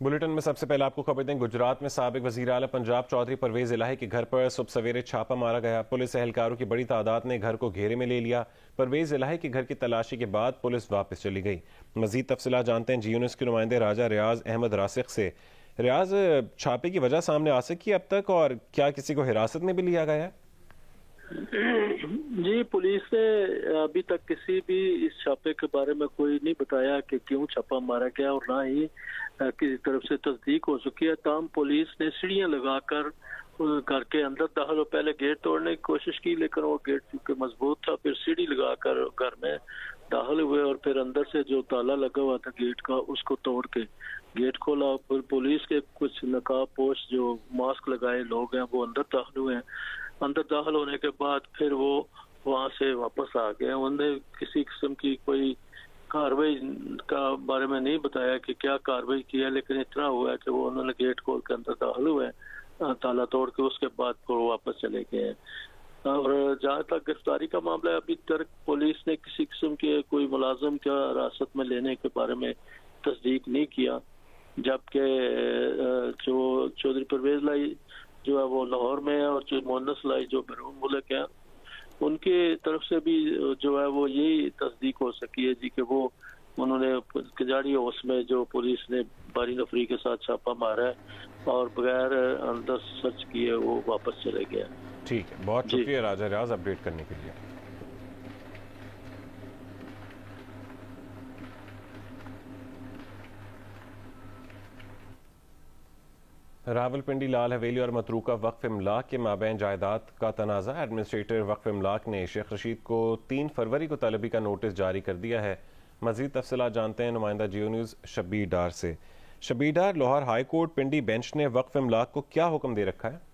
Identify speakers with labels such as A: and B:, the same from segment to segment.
A: Bulletin میں سب سے پہلے آپ کو خبر دیں، گجرات میں سابق وزیر اعلیٰ پنجاب چودھری پرویز الہی کے گھر پر صبح سویرے چھاپا مارا گیا۔ پولیس اہلکاروں کی بڑی تعداد نے گھر کو گھیرے میں لے لیا۔ پرویز الہی کے گھر کی تلاشی کے بعد پولیس واپس چلی گئی۔ مزید تفصیلات جانتے ہیں جی نیوز کے نمائندے راجہ ریاض احمد راسخ سے۔ ریاض، چھاپے کی وجہ سامنے آ سکی اب تک، اور کیا کسی کو حراست میں بھی لیا گیا ہے؟
B: جی، پولیس نے ابھی تک کسی بھی اس چھاپے کے بارے میں کوئی نہیں بتایا کہ کیوں چھاپا مارا گیا، اور نہ ہی کسی طرف سے تصدیق ہو چکی ہے۔ تاہم پولیس نے سیڑھیاں لگا کر گھر کے اندر داخل ہو، پہلے گیٹ توڑنے کی کوشش کی لیکن وہ گیٹ چونکہ مضبوط تھا، پھر سیڑھی لگا کر گھر میں داخل ہوئے اور پھر اندر سے جو تالا لگا ہوا تھا گیٹ کا اس کو توڑ کے گیٹ کھولا۔ پھر پولیس کے کچھ نقاب پوش جو ماسک لگائے لوگ ہیں وہ اندر داخل ہوئے ہیں۔ اندر داخل ہونے کے بعد پھر وہ وہاں سے واپس آ گئے۔ انہوں نے کسی قسم کی کوئی کارروائی کا بارے میں نہیں بتایا کہ کیا کارروائی کی ہے، لیکن اتنا ہوا ہے کہ وہ انہوں نے گیٹ کھول کے اندر داخل ہوئے، تالا توڑ کے، اس کے بعد پھر وہ واپس چلے گئے۔ اور جہاں تک گرفتاری کا معاملہ ہے، ابھی تک پولیس نے کسی قسم کے کوئی ملازم کا حراست میں لینے کے بارے میں تصدیق نہیں کیا، جبکہ جو چودھری پرویز الہی جو ہے وہ لاہور میں ہے اور جو مونس الہی جو بیرون ملک ہے ان کی طرف سے بھی جو ہے وہ یہی تصدیق ہو سکی ہے جی کہ وہ انہوں نے کجاڑی ہاؤس میں جو پولیس نے باری نفری کے ساتھ چھاپا مارا ہے اور بغیر اندر سرچ کیے وہ واپس چلے گئے۔
A: ٹھیک ہے، بہت شکریہ راجہ ریاض اپڈیٹ کرنے کے لیے۔ راولپنڈی، لال حویلی اور متروکہ وقف املاک کے مابین جائیداد کا تنازع۔ ایڈمنسٹریٹر وقف املاک نے شیخ رشید کو 3 فروری کو طلبی کا نوٹس جاری کر دیا ہے۔ مزید تفصیلات جانتے ہیں نمائندہ جیو نیوز شبیر ڈار سے۔ Shabbir Dar, Lahore high court Pindi bench نے وقف املاک کو کیا حکم دے رکھا ہے؟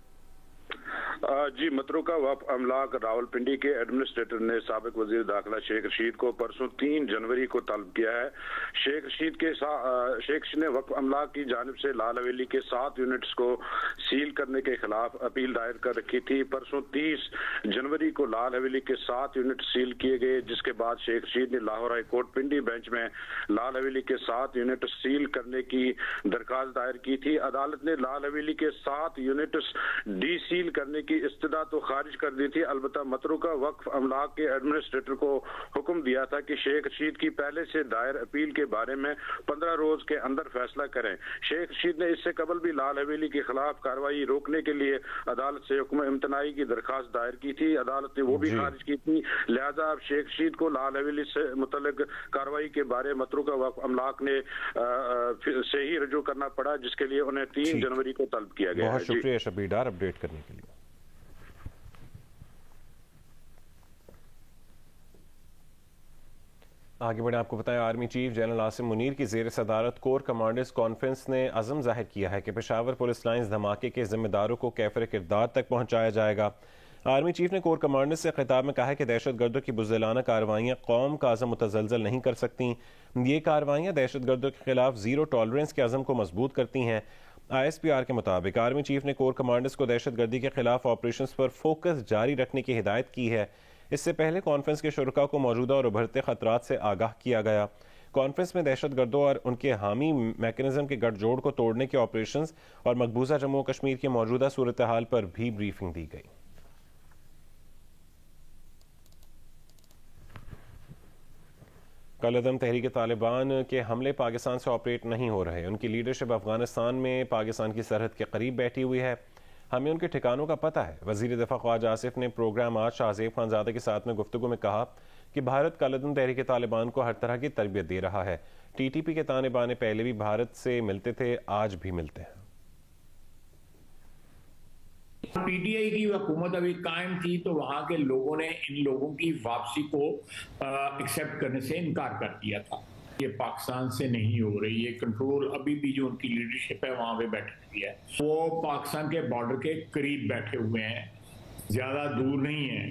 C: جی، متروکہ وقف املاک راولپنڈی کے ایڈمنسٹریٹر نے سابق وزیر داخلہ شیخ رشید کو پرسوں 3 جنوری کو طلب کیا ہے۔ شیخ رشید نے وقف املاک کی جانب سے لال حویلی کے 7 یونٹس کو سیل کرنے کے خلاف اپیل دائر کر رکھی تھی۔ پرسوں 30 جنوری کو لال حویلی کے 7 یونٹ سیل کیے گئے، جس کے بعد شیخ رشید نے Lahore high court Pindi bench میں لال حویلی کے 7 یونٹ سیل کرنے کی درخواست دائر کی تھی۔ عدالت نے لال حویلی کے 7 یونٹس ڈی سیل کرنے کی استدعا تو خارج کر دی تھی، البتہ متروکہ وقف املاک کے ایڈمنسٹریٹر کو حکم دیا تھا کہ شیخ رشید کی پہلے سے دائر اپیل کے بارے میں 15 روز کے اندر فیصلہ کریں۔ شیخ رشید نے اس سے قبل بھی لال حویلی کے خلاف کارروائی روکنے کے لیے عدالت سے حکم امتناعی کی درخواست دائر کی تھی، عدالت نے وہ بھی خارج کی تھی، لہذا اب شیخ رشید کو لال حویلی سے متعلق کارروائی کے بارے متروکہ وقف املاک نے سے ہی رجوع کرنا پڑا، جس کے لیے انہیں 3 جنوری کو طلب کیا گیا ہے۔
A: بہت شکریہ شبیر ڈار اپڈیٹ کرنے کے لیے۔ آگے بڑھیں، آپ کو بتائیں army chief general Asim Munir کی زیر صدارت کور کمانڈرز کانفرنس نے عزم ظاہر کیا ہے کہ پشاور پولیس لائنز دھماکے کے ذمہ داروں کو کیفر کردار تک پہنچایا جائے گا۔ آرمی چیف نے کور کمانڈرز سے خطاب میں کہا ہے کہ دہشت گردوں کی بزدلانہ کارروائیاں قوم کا عزم متزلزل نہیں کر سکتیں۔ یہ کارروائیاں دہشت گردوں کے خلاف زیرو ٹالرنس کے عزم کو مضبوط کرتی ہیں۔ ISPR کے مطابق آرمی چیف نے کور کمانڈرز کو دہشت گردی کے خلاف آپریشنز پر فوکس جاری رکھنے کی ہدایت کی ہے۔ اس سے پہلے کانفرنس کے شرکاء کو موجودہ اور ابھرتے خطرات سے آگاہ کیا گیا۔ کانفرنس میں دہشت گردوں اور ان کے حامی میکنزم کے گٹھ جوڑ کو توڑنے کے آپریشنز اور مقبوضہ جموں و کشمیر کی موجودہ صورتحال پر بھی بریفنگ دی گئی۔ کالعدم تحریک طالبان کے حملے پاکستان سے آپریٹ نہیں ہو رہے۔ ان کی لیڈرشپ افغانستان میں پاکستان کی سرحد کے قریب بیٹھی ہوئی ہے، ہمیں ان کے ٹھکانوں کا پتہ ہے۔ وزیر دفاع خواجہ آصف نے پروگرام آج شاہ زیب خان زادہ کے ساتھ میں گفتگو میں کہا کہ بھارت کالعدم تحریک طالبان کو ہر طرح کی تربیت دے رہا ہے۔ TTP کے تانے بانے پہلے بھی بھارت سے ملتے تھے، آج بھی ملتے ہیں۔
D: PTI کی حکومت ابھی قائم تھی تو وہاں کے لوگوں نے ان لوگوں کی واپسی کو ایکسیپٹ کرنے سے انکار کر دیا تھا۔ یہ پاکستان سے نہیں ہو رہی، یہ کنٹرول ابھی بھی جو ان کی لیڈرشپ ہے وہاں پہ بیٹھی ہوئی ہے، وہ پاکستان کے بارڈر کے قریب بیٹھے ہوئے ہیں، زیادہ دور نہیں ہیں۔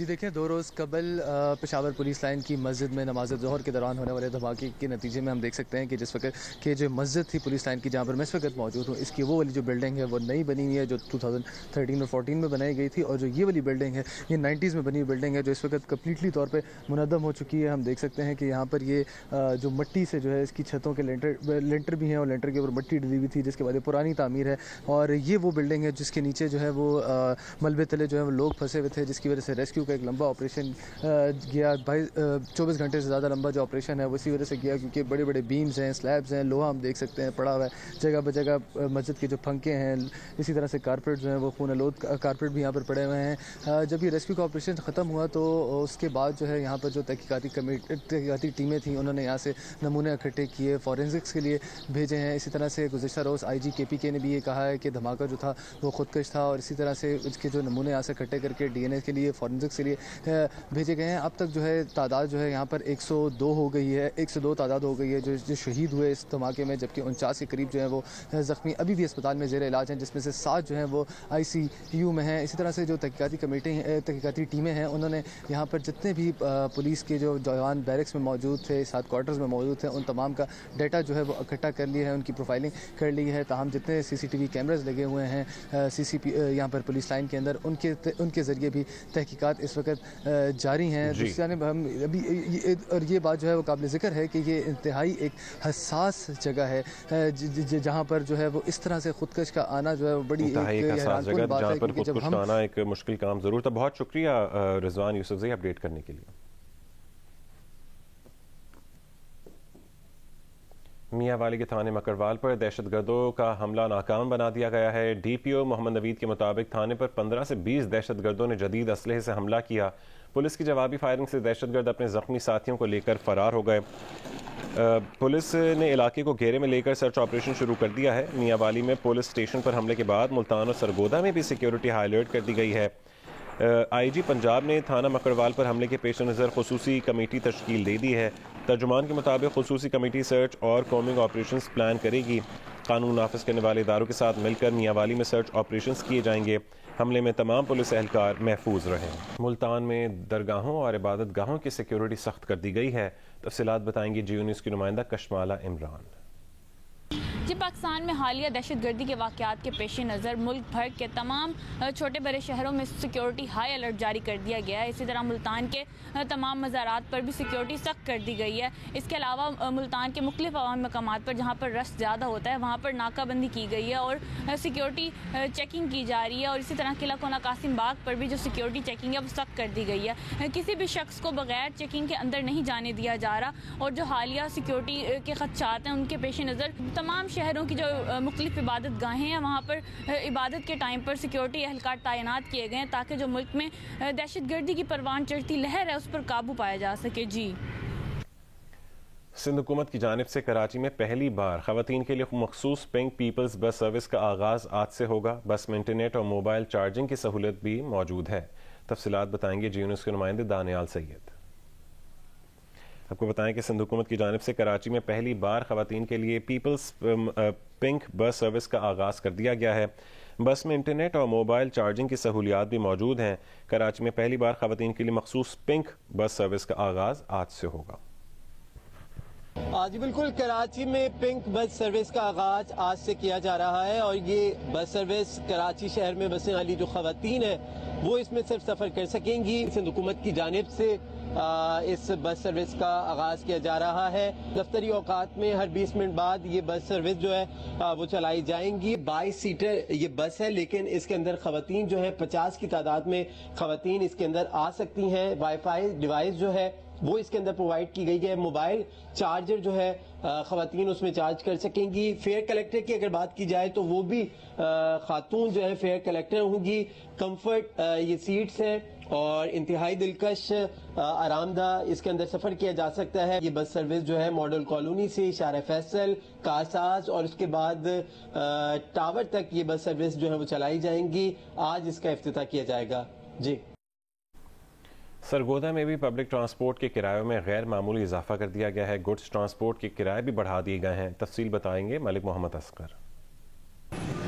E: جی دیکھیں 2 روز قبل پشاور پولیس لائن کی مسجد میں نماز ظہر کے دوران ہونے والے دھماکے کے نتیجے میں ہم دیکھ سکتے ہیں کہ جس وقت کہ جو مسجد تھی پولیس لائن کی جہاں پر میں اس وقت موجود ہوں، اس کی وہ والی جو بلڈنگ ہے وہ نئی بنی ہوئی ہے جو 2013 اور 14 میں بنائی گئی تھی، اور جو یہ والی بلڈنگ ہے یہ 90s میں بنی ہوئی بلڈنگ ہے جو اس وقت کمپلیٹلی طور پہ منہدم ہو چکی ہے. ہم دیکھ سکتے ہیں کہ یہاں پر یہ جو مٹی سے جو ہے اس کی چھتوں کے لینٹر بھی ہیں اور لینٹر کے اوپر مٹی ڈلی ہوئی تھی جس کے بعد یہ پرانی تعمیر ہے، اور یہ وہ بلڈنگ ہے جس کے نیچے جو ہے وہ ملبے تلے جو ہے وہ لوگ پھنسے ہوئے تھے، جس کی وجہ سے ریسکیو کا ایک لمبا آپریشن گیا. 24 گھنٹے سے زیادہ لمبا جو آپریشن ہے وہ اسی وجہ سے گیا کیونکہ بڑے بڑے بیمز ہیں، سلیبز ہیں، لوہا ہم دیکھ سکتے ہیں پڑا ہوا ہے جگہ بہ جگہ. مسجد کے جو پھنکے ہیں، اسی طرح سے کارپیٹ جو ہیں وہ خون آلود کارپیٹ بھی یہاں پر پڑے ہوئے ہیں. جب یہ ریسکیو کا آپریشن ختم ہوا تو اس کے بعد جو ہے یہاں پر جو تحقیقاتی ٹیمیں تھیں انہوں نے یہاں سے نمونے اکٹھے کیے، فورینزکس کے لیے بھیجے ہیں. اسی طرح سے گزشتہ روز IG KPK نے بھی یہ کہا ہے کہ دھماکہ جو تھا وہ خودکش تھا، اور اسی طرح سے اس کے جو نمونے یہاں سے اکٹھے کر کے DNA کے لیے فورینزکس کے لیے بھیجے گئے ہیں. اب تک جو ہے تعداد جو ہے یہاں پر 102 ہو گئی ہے، 102 تعداد ہو گئی ہے جو شہید ہوئے اس دھماکے میں، جبکہ 49 کے قریب جو ہے وہ زخمی ابھی بھی اسپتال میں زیر علاج ہیں، جس میں سے 7 جو ہیں وہ ICU میں ہیں. اسی طرح سے جو تحقیقاتی ٹیمیں ہیں انہوں نے یہاں پر جتنے بھی پولیس کے جو جوان بیرکس میں موجود تھے، 7 کوارٹرز میں موجود تھے، ان تمام کا ڈیٹا جو ہے وہ اکٹھا کر لیا ہے، ان کی پروفائلنگ کر لی ہے. تاہم جتنے CCTV کیمراز لگے ہوئے ہیں یہاں پر پولیس لائن کے اندر، ان کے ذریعے بھی تحقیقات اس وقت جاری ہیں. دوسری جانب ہم ابھی اور یہ بات جو ہے وہ قابل ذکر ہے کہ یہ انتہائی ایک حساس جگہ ہے جہاں پر جو ہے وہ اس طرح سے خودکش کا آنا جو ہے وہ بڑی
A: حساس جگہ جہاں پر خودکش کا آنا ایک مشکل کام ضرور تھا. بہت شکریہ رضوان یوسفزئی اپڈیٹ کرنے کے لیے. میاں والی کے تھانے مکروال پر دہشت گردوں کا حملہ ناکام بنا دیا گیا ہے. DPO محمد نوید کے مطابق تھانے پر 15 سے 20 دہشت گردوں نے جدید اسلحے سے حملہ کیا. پولیس کی جوابی فائرنگ سے دہشت گرد اپنے زخمی ساتھیوں کو لے کر فرار ہو گئے. پولیس نے علاقے کو گھیرے میں لے کر سرچ آپریشن شروع کر دیا ہے. میاں والی میں پولیس اسٹیشن پر حملے کے بعد ملتان اور سرگودا میں بھی سیکیورٹی ہائی الرٹ کر دی گئی ہے. IG پنجاب نے تھانہ مکروال پر حملے کے پیش نظر خصوصی کمیٹی تشکیل دے دی ہے. ترجمان کے مطابق خصوصی کمیٹی سرچ اور کومنگ آپریشنز پلان کرے گی. قانون نافذ کرنے والے اداروں کے ساتھ مل کر میاں والی میں سرچ آپریشنز کیے جائیں گے. حملے میں تمام پولیس اہلکار محفوظ رہے. ملتان میں درگاہوں اور عبادت گاہوں کی سیکیورٹی سخت کر دی گئی ہے. تفصیلات بتائیں گی جیو نیوز کی نمائندہ کشمالہ عمران.
F: جی پاکستان میں حالیہ دہشت گردی کے واقعات کے پیش نظر ملک بھر کے تمام چھوٹے بڑے شہروں میں سیکیورٹی ہائی الرٹ جاری کر دیا گیا ہے. اسی طرح ملتان کے تمام مزارات پر بھی سیکیورٹی سخت کر دی گئی ہے. اس کے علاوہ ملتان کے مختلف عوامی مقامات پر جہاں پر رش زیادہ ہوتا ہے وہاں پر ناکہ بندی کی گئی ہے اور سیکیورٹی چیکنگ کی جا رہی ہے. اور اسی طرح قلعہ کونا قاسم باغ پر بھی جو سیکیورٹی چیکنگ ہے وہ سخت کر دی گئی ہے. کسی بھی شخص کو بغیر چیکنگ کے اندر نہیں جانے دیا جا رہا. اور جو حالیہ سیکیورٹی کے خدشات ہیں ان کے پیش نظر تمام شہروں کی جو مختلف عبادت گاہیں ہیں وہاں پر عبادت کے ٹائم پر سیکیورٹی اہلکار تعینات کیے گئے ہیں تاکہ جو ملک میں دہشت گردی کی پروان چڑھتی لہر ہے اس پر قابو پایا جا سکے. جی
A: سندھ حکومت کی جانب سے کراچی میں پہلی بار خواتین کے لیے مخصوص پنک پیپلز بس سروس کا آغاز آج سے ہوگا. بس میں انٹرنیٹ اور موبائل چارجنگ کی سہولت بھی موجود ہے. تفصیلات بتائیں گے جیو نیوز کے نمائندے دانیال سید. آپ کو بتائیں کہ سندھ حکومت کی جانب سے کراچی میں پہلی بار خواتین کے لیے پیپلز پنک بس سروس کا آغاز کر دیا گیا ہے. بس میں انٹرنیٹ اور موبائل چارجنگ کی سہولیات بھی موجود ہیں. کراچی میں پہلی بار خواتین کے لیے مخصوص پنک بس سروس کا آغاز آج سے ہوگا.
G: جی بالکل، کراچی میں پنک بس سروس کا آغاز آج سے کیا جا رہا ہے اور یہ بس سروس کراچی شہر میں بسنے والی جو خواتین ہیں وہ اس میں صرف سفر کر سکیں گی. سندھ حکومت کی جانب سے اس بس سروس کا آغاز کیا جا رہا ہے. دفتری اوقات میں ہر 20 منٹ بعد یہ بس سروس جو ہے وہ چلائی جائیں گی. 22 سیٹر یہ بس ہے لیکن اس کے اندر خواتین جو ہے 50 کی تعداد میں خواتین اس کے اندر آ سکتی ہیں. وائی فائی ڈیوائس جو ہے وہ اس کے اندر پرووائڈ کی گئی ہے. موبائل چارجر جو ہے خواتین اس میں چارج کر سکیں گی. فیئر کلیکٹر کی اگر بات کی جائے تو وہ بھی خاتون جو ہے فیئر کلیکٹر ہوں گی. کمفرٹ یہ سیٹس ہیں اور انتہائی دلکش آرام دہ اس کے اندر سفر کیا جا سکتا ہے. یہ بس سروس جو ہے ماڈل کالونی سے اشارہ فیصل، کارساز اور اس کے بعد ٹاور تک یہ بس سروس جو ہے وہ چلائی جائیں گی. آج اس کا افتتاح کیا جائے گا. جی
A: سرگودا میں بھی پبلک ٹرانسپورٹ کے کرایوں میں غیر معمولی اضافہ کر دیا گیا ہے. گڈز ٹرانسپورٹ کے کرائے بھی بڑھا دیے گئے ہیں. تفصیل بتائیں گے ملک محمد اصغر.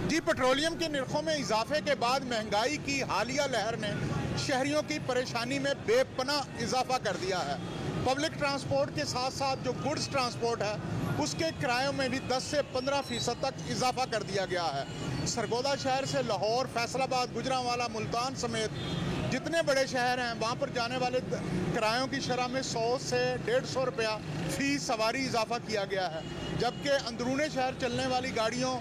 H: جی پیٹرولیم کے نرخوں میں اضافے کے بعد مہنگائی کی حالیہ لہر نے شہریوں کی پریشانی میں بے پناہ اضافہ کر دیا ہے۔ پبلک ٹرانسپورٹ کے ساتھ ساتھ جو گڈز ٹرانسپورٹ ہے اس کے کرایوں میں بھی 10 سے 15% تک اضافہ کر دیا گیا ہے۔ سرگودا شہر سے لاہور، فیصل آباد، گجرانوالہ، ملتان سمیت جتنے بڑے شہر ہیں وہاں پر جانے والے کرایوں کی شرح میں 100 سے 150 روپیہ فی سواری اضافہ کیا گیا ہے، جبکہ اندرون شہر چلنے والی گاڑیوں،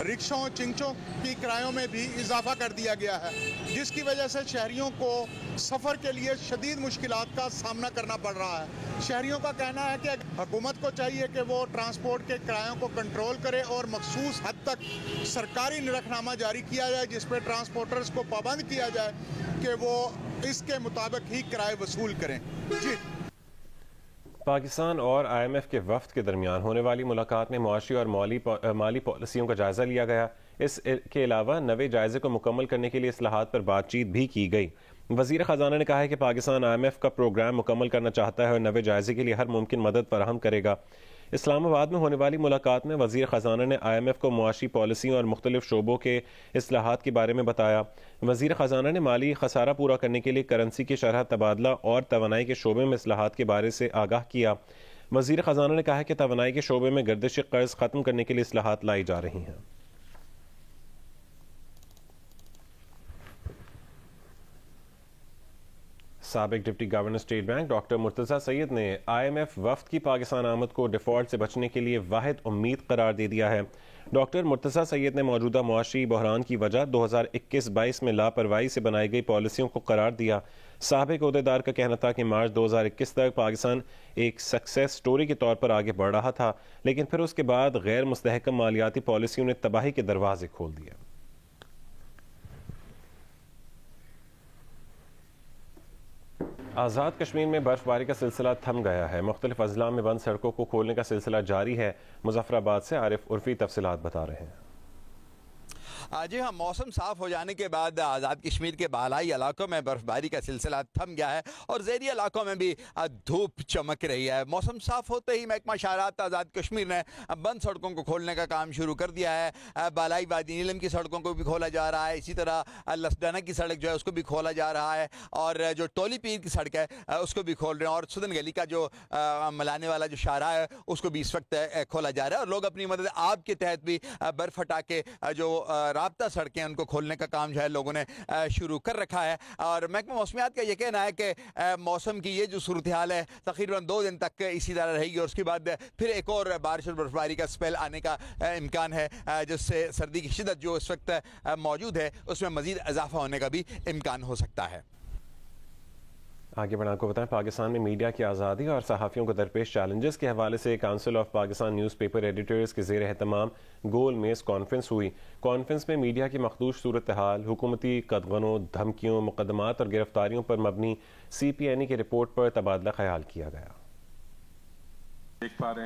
H: رکشوں، چنچوں کی کرایوں میں بھی اضافہ کر دیا گیا ہے، جس کی وجہ سے شہریوں کو سفر کے لیے شدید مشکلات کا سامنا کرنا پڑ رہا ہے۔ شہریوں کا کہنا ہے کہ حکومت کو چاہیے کہ وہ ٹرانسپورٹ کے کرایوں کو کنٹرول کرے اور مخصوص حد تک سرکاری نرخنامہ جاری کیا جائے جس پہ ٹرانسپورٹرز کو پابند کیا جائے کہ وہ اس کے مطابق ہی کرائے وصول کریں۔ جی
A: پاکستان اور آئی ایم ایف کے وفد کے درمیان ہونے والی ملاقات میں معاشی اور مالی پالیسیوں کا جائزہ لیا گیا۔ اس کے علاوہ نوے جائزے کو مکمل کرنے کے لیے اصلاحات پر بات چیت بھی کی گئی۔ وزیر خزانہ نے کہا ہے کہ پاکستان آئی ایم ایف کا پروگرام مکمل کرنا چاہتا ہے اور نوے جائزے کے لیے ہر ممکن مدد فراہم کرے گا۔ اسلام آباد میں ہونے والی ملاقات میں وزیر خزانہ نے آئی ایم ایف کو معاشی پالیسیوں اور مختلف شعبوں کے اصلاحات کے بارے میں بتایا۔ وزیر خزانہ نے مالی خسارہ پورا کرنے کے لیے کرنسی کی شرح تبادلہ اور توانائی کے شعبے میں اصلاحات کے بارے سے آگاہ کیا۔ وزیر خزانہ نے کہا کہ توانائی کے شعبے میں گردش قرض ختم کرنے کے لیے اصلاحات لائی جا رہی ہیں۔ سابق deputy governor State Bank doctor Murtaza Syed نے آئی ایم ایف وفد کی پاکستان آمد کو ڈیفالٹ سے بچنے کے لیے واحد امید قرار دے دیا ہے۔ ڈاکٹر مرتضیٰ سید نے موجودہ معاشی بحران کی وجہ 2021-22 میں لاپرواہی سے بنائی گئی پالیسیوں کو قرار دیا۔ سابق عہدیدار کا کہنا تھا کہ مارچ 2021 تک پاکستان ایک سکسیس سٹوری کے طور پر آگے بڑھ رہا تھا، لیکن پھر اس کے بعد غیر مستحکم مالیاتی پالیسیوں نے تباہی کے دروازے کھول دیے۔ آزاد کشمیر میں برف باری کا سلسلہ تھم گیا ہے۔ مختلف اضلاع میں بند سڑکوں کو کھولنے کا سلسلہ جاری ہے۔ مظفر آباد سے عارف عرفی تفصیلات بتا رہے ہیں۔
I: جی ہاں، موسم صاف ہو جانے کے بعد آزاد کشمیر کے بالائی علاقوں میں برف باری کا سلسلہ تھم گیا ہے اور ذیلی علاقوں میں بھی دھوپ چمک رہی ہے۔ موسم صاف ہوتے ہی محکمہ شاہراہات آزاد کشمیر نے بند سڑکوں کو کھولنے کا کام شروع کر دیا ہے۔ بالائی وادی نیلم کی سڑکوں کو بھی کھولا جا رہا ہے، اسی طرح لسڈانہ کی سڑک جو ہے اس کو بھی کھولا جا رہا ہے، اور جو ٹولی پیر کی سڑک ہے اس کو بھی کھول رہے ہیں، اور سدن گلی کا جو ملانے والا جو شاہراہ ہے اس کو بھی اس وقت کھولا جا رہا ہے، اور لوگ اپنی مدد آپ کے تحت بھی برف ہٹا کے جو رابطہ سڑکیں ان کو کھولنے کا کام جو ہے لوگوں نے شروع کر رکھا ہے۔ اور محکمہ موسمیات کا یہ کہنا ہے کہ موسم کی یہ جو صورتحال ہے تقریباً 2 دن تک اسی طرح رہے گی، اور اس کے بعد پھر ایک اور بارش اور برفباری کا اسپیل آنے کا امکان ہے، جس سے سردی کی شدت جو اس وقت موجود ہے اس میں مزید اضافہ ہونے کا بھی امکان ہو سکتا ہے۔
A: آگے بڑھا کو بتائیں، پاکستان میں میڈیا کی آزادی اور صحافیوں کو درپیش چیلنجز کے حوالے سے council of Pakistan news paper editors کے زیر اہتمام گول میز کانفرنس ہوئی۔ کانفرنس میں میڈیا کی مخدوش صورتحال، حکومتی قدغنوں، دھمکیوں، مقدمات اور گرفتاریوں پر مبنی CPNE کی رپورٹ پر تبادلہ خیال کیا گیا۔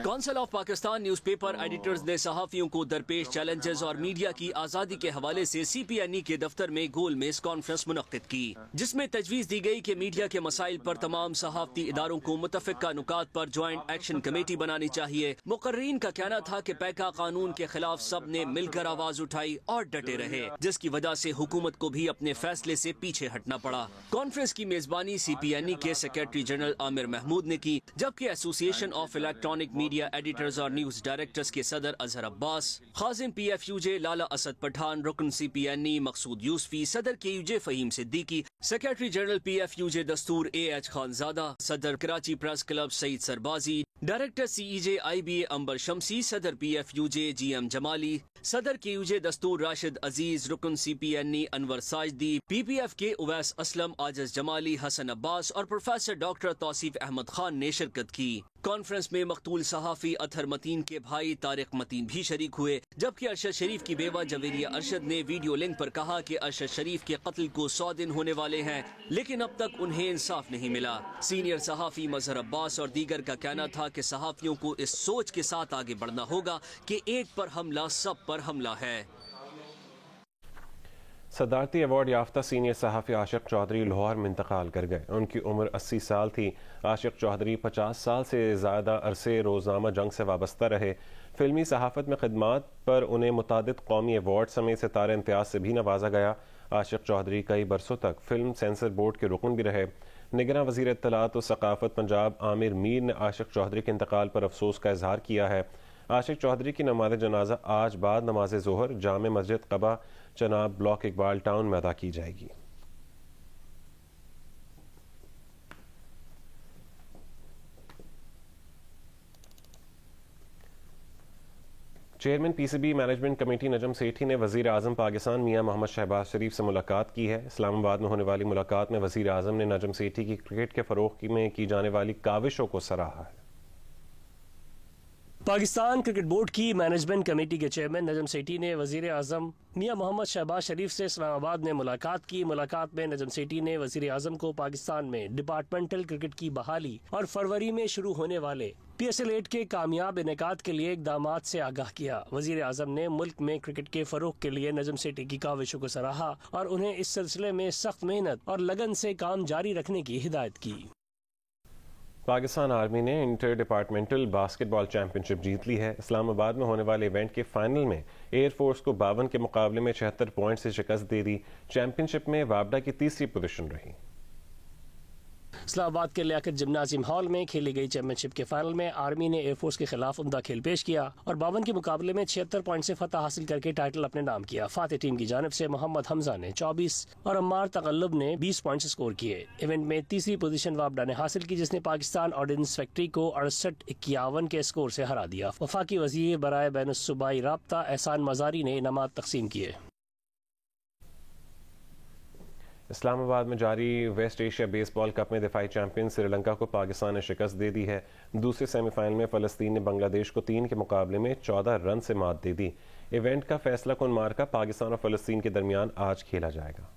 J: Council of Pakistan news paper editors نے صحافیوں کو درپیش چیلنجز اور میڈیا کی آزادی کے حوالے سے CPNE کے دفتر میں گول میز کانفرنس منعقد کی، جس میں تجویز دی گئی کہ میڈیا کے مسائل پر تمام صحافتی اداروں کو متفقہ نکات پر جوائنٹ ایکشن کمیٹی بنانی چاہیے۔ مقررین کا کہنا تھا کہ پیکا قانون کے خلاف سب نے مل کر آواز اٹھائی اور ڈٹے رہے، جس کی وجہ سے حکومت کو بھی اپنے فیصلے سے پیچھے ہٹنا پڑا۔ کانفرنس کی میزبانی CPNE کے سیکریٹری جنرل عامر محمود نے کی، جبکہ ایسوسی ایشن آف الیکٹرانک میڈیا ایڈیٹرز اور نیوز ڈائریکٹرز کے صدر اظہر عباس، خازن PFUJ لالا اسد پٹھان، رکن CPNE مقصود یوسفی، صدر KUJ Faheem Siddiqui, secretary general PFUJ Dastoor AH Khanzada, صدر Karachi press club Saeed Sarbazi, director CEJ IBA Amber Shamsi, صدر PFUJ GM جمالی، صدر KUJ دستور راشد عزیز، رکن CPNE انور ساجدی، PPF کے اویس اسلم، عاجز جمالی، حسن عباس اور پروفیسر ڈاکٹر توصیف احمد خان نے شرکت کی۔ کانفرنس میں مقتول صحافی اطہر متین کے بھائی طارق متین بھی شریک ہوئے، جبکہ ارشد شریف کی بیوہ جویریہ ارشد نے ویڈیو لنک پر کہا کہ ارشد شریف کے قتل کو 100 دن ہونے والے ہیں، لیکن اب تک انہیں انصاف نہیں ملا۔ سینئر صحافی مظہر عباس اور دیگر کا کہنا تھا کہ صحافیوں کو اس سوچ کے ساتھ آگے بڑھنا ہوگا کہ ایک پر حملہ سب پر حملہ ہے۔
A: صدارتی ایوارڈ یافتہ سینئر صحافی عاشق چودھری لاہور میں انتقال کر گئے۔ ان کی عمر 80 سال تھی۔ عاشق چودھری 50 سال سے زیادہ عرصے روزنامہ جنگ سے وابستہ رہے۔ فلمی صحافت میں خدمات پر انہیں متعدد قومی ایوارڈ سمیت ستارہ امتیاز سے بھی نوازا گیا۔ عاشق چودھری کئی برسوں تک فلم سینسر بورڈ کے رکن بھی رہے۔ نگراں وزیر اطلاعات و ثقافت پنجاب عامر میر نے عاشق چودھری کے انتقال پر افسوس کا اظہار کیا ہے۔ عاشق چودھری کی نماز جنازہ آج بعد نماز ظہر جامع مسجد قبا چناب بلاک اقبال ٹاؤن میں ادا کی جائے گی۔ Chairman P C B management committee Najam Sethi نے وزیر اعظم پاکستان میاں محمد شہباز شریف سے ملاقات کی ہے۔ اسلام آباد میں ہونے والی ملاقات میں وزیر اعظم نے نجم سیٹھی کی کرکٹ کے فروغ میں کی جانے والی کاوشوں کو سراہا ہے۔
J: پاکستان کرکٹ بورڈ کی مینجمنٹ کمیٹی کے چیئرمین نجم سیٹھی نے وزیر اعظم میاں محمد شہباز شریف سے اسلام آباد میں ملاقات کی۔ ملاقات میں نجم سیٹھی نے وزیر اعظم کو پاکستان میں ڈپارٹمنٹل کرکٹ کی بحالی اور فروری میں شروع ہونے والے پی ایس ایل 8 کے کامیاب انعقاد کے لیے اقدامات سے آگاہ کیا۔ وزیر اعظم نے ملک میں کرکٹ کے فروغ کے لیے نجم سیٹھی کی کاوشوں کو سراہا اور انہیں اس سلسلے میں سخت محنت اور لگن سے کام جاری رکھنے کی ہدایت کی۔
A: پاکستان آرمی نے انٹر ڈپارٹمنٹل باسکٹ بال چیمپئن شپ جیت لی ہے۔ اسلام آباد میں ہونے والے ایونٹ کے فائنل میں ایئر فورس کو 52 کے مقابلے میں 76 پوائنٹ سے شکست دے دی۔ چیمپئن شپ میں وابڈا کی تیسری پوزیشن رہی۔
J: اسلام آباد کے لیاقت جمنازیم ہال میں کھیلی گئی چیمپئن شپ کے فائنل میں آرمی نے ایئر فورس کے خلاف عمدہ کھیل پیش کیا اور 52 کے مقابلے میں 76 پوائنٹ سے فتح حاصل کر کے ٹائٹل اپنے نام کیا۔ فاتح ٹیم کی جانب سے محمد حمزہ نے 24 اور عمار تغلب نے 20 پوائنٹ سکور کیے۔ ایونٹ میں تیسری پوزیشن وابڈا نے حاصل کی جس نے پاکستان آرڈیننس فیکٹری کو 68-51 کے سکور سے ہرا دیا۔ وفاقی وزیر برائے بین الصوبائی رابطہ احسان مزاری نے انعامات تقسیم کیے۔
A: اسلام آباد میں جاری ویسٹ ایشیا بیس بال کپ میں دفاعی چیمپئن سری لنکا کو پاکستان نے شکست دے دی ہے۔ دوسرے سیمی فائنل میں فلسطین نے بنگلہ دیش کو 3 کے مقابلے میں 14 رن سے مات دے دی۔ ایونٹ کا فیصلہ کن معرکہ پاکستان اور فلسطین کے درمیان آج کھیلا جائے گا۔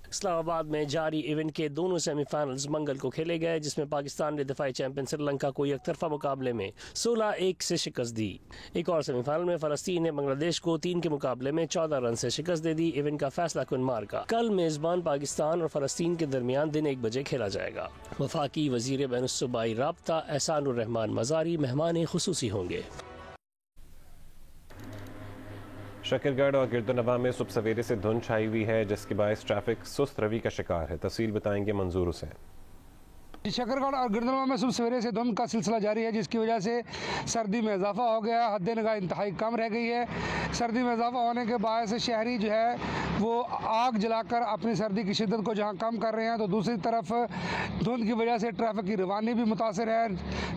J: اسلام آباد میں جاری ایونٹ کے دونوں سیمی فائنلز منگل کو کھیلے گئے جس میں پاکستان نے دفاعی چیمپئن سری لنکا کو یک طرفہ مقابلے میں 16-1 سے شکست دی۔ ایک اور سیمی فائنل میں فلسطین نے بنگلہ دیش کو 3 کے مقابلے میں 14 رن سے شکست دے دی۔ ایونٹ کا فیصلہ کن مارکا کل میزبان پاکستان اور فلسطین کے درمیان دن 1 بجے کھیلا جائے گا۔ وفاقی وزیر بین الصوبائی رابطہ احسان الرحمان مزاری مہمان خصوصی ہوں گے۔
A: شکرگڑھ اور گردنواں میں صبح سویرے سے دھند چھائی ہوئی ہے جس کے باعث ٹریفک سست روی کا شکار ہے۔ تفصیل بتائیں گے منظور حسین۔
B: شکرگڑھ اور گردنواں میں صبح سویرے سے دھند کا سلسلہ جاری ہے جس کی وجہ سے سردی میں اضافہ ہو گیا۔ حد نگاہ انتہائی کم رہ گئی ہے۔ سردی میں اضافہ ہونے کے باعث شہری جو ہے وہ آگ جلا کر اپنی سردی کی شدت کو جہاں کم کر رہے ہیں تو دوسری طرف دھند کی وجہ سے ٹریفک کی روانی بھی متاثر ہے۔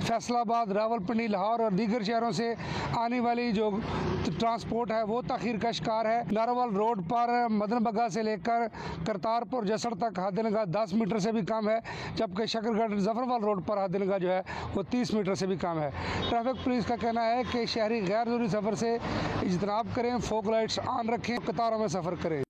B: فیصل آباد، راولپنڈی، لاہور اور دیگر شہروں سے آنے والی جو ٹرانسپورٹ ہے وہ تاخیر کا شکار ہے۔ ناروال روڈ پر مدن بگہ سے لے کر کرتارپور جسڑ تک حد نگاہ 10 میٹر سے بھی کم ہے جبکہ شکرگڑھ ظفروال روڈ پر حد نگاہ جو ہے وہ 30 میٹر سے بھی کم ہے۔ ٹریفک پولیس کا کہنا ہے کہ شہری غیر ضروری سفر سے اجتناب کریں، فوگ لائٹس آن رکھیں، قطاروں میں سفر کریں۔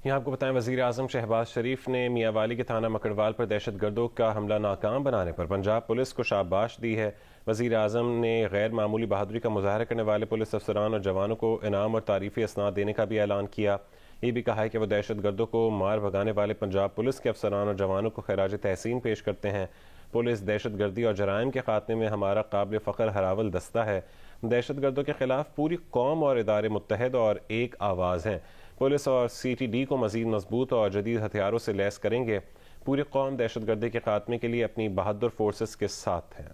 A: یہاں آپ کو بتائیں وزیر اعظم شہباز شریف نے میاں والی کے تھانہ مکڑوال پر دہشت گردوں کا حملہ ناکام بنانے پر پنجاب پولیس کو شاباش دی ہے۔ وزیر اعظم نے غیر معمولی بہادری کا مظاہرہ کرنے والے پولیس افسران اور جوانوں کو انعام اور تعریفی اسناد دینے کا بھی اعلان کیا۔ یہ بھی کہا ہے کہ وہ دہشت گردوں کو مار بھگانے والے پنجاب پولیس کے افسران اور جوانوں کو خراج تحسین پیش کرتے ہیں۔ پولیس دہشت گردی اور جرائم کے خاتمے میں ہمارا قابل فخر ہراول دستہ ہے۔ دہشت گردوں کے خلاف پوری قوم اور ادارے متحد اور ایک آواز ہیں۔ پولیس اور سی ٹی ڈی کو مزید مضبوط اور جدید ہتھیاروں سے لیس کریں گے۔ پوری قوم دہشت گردی کے خاتمے کے لیے اپنی بہادر فورسز کے ساتھ ہے۔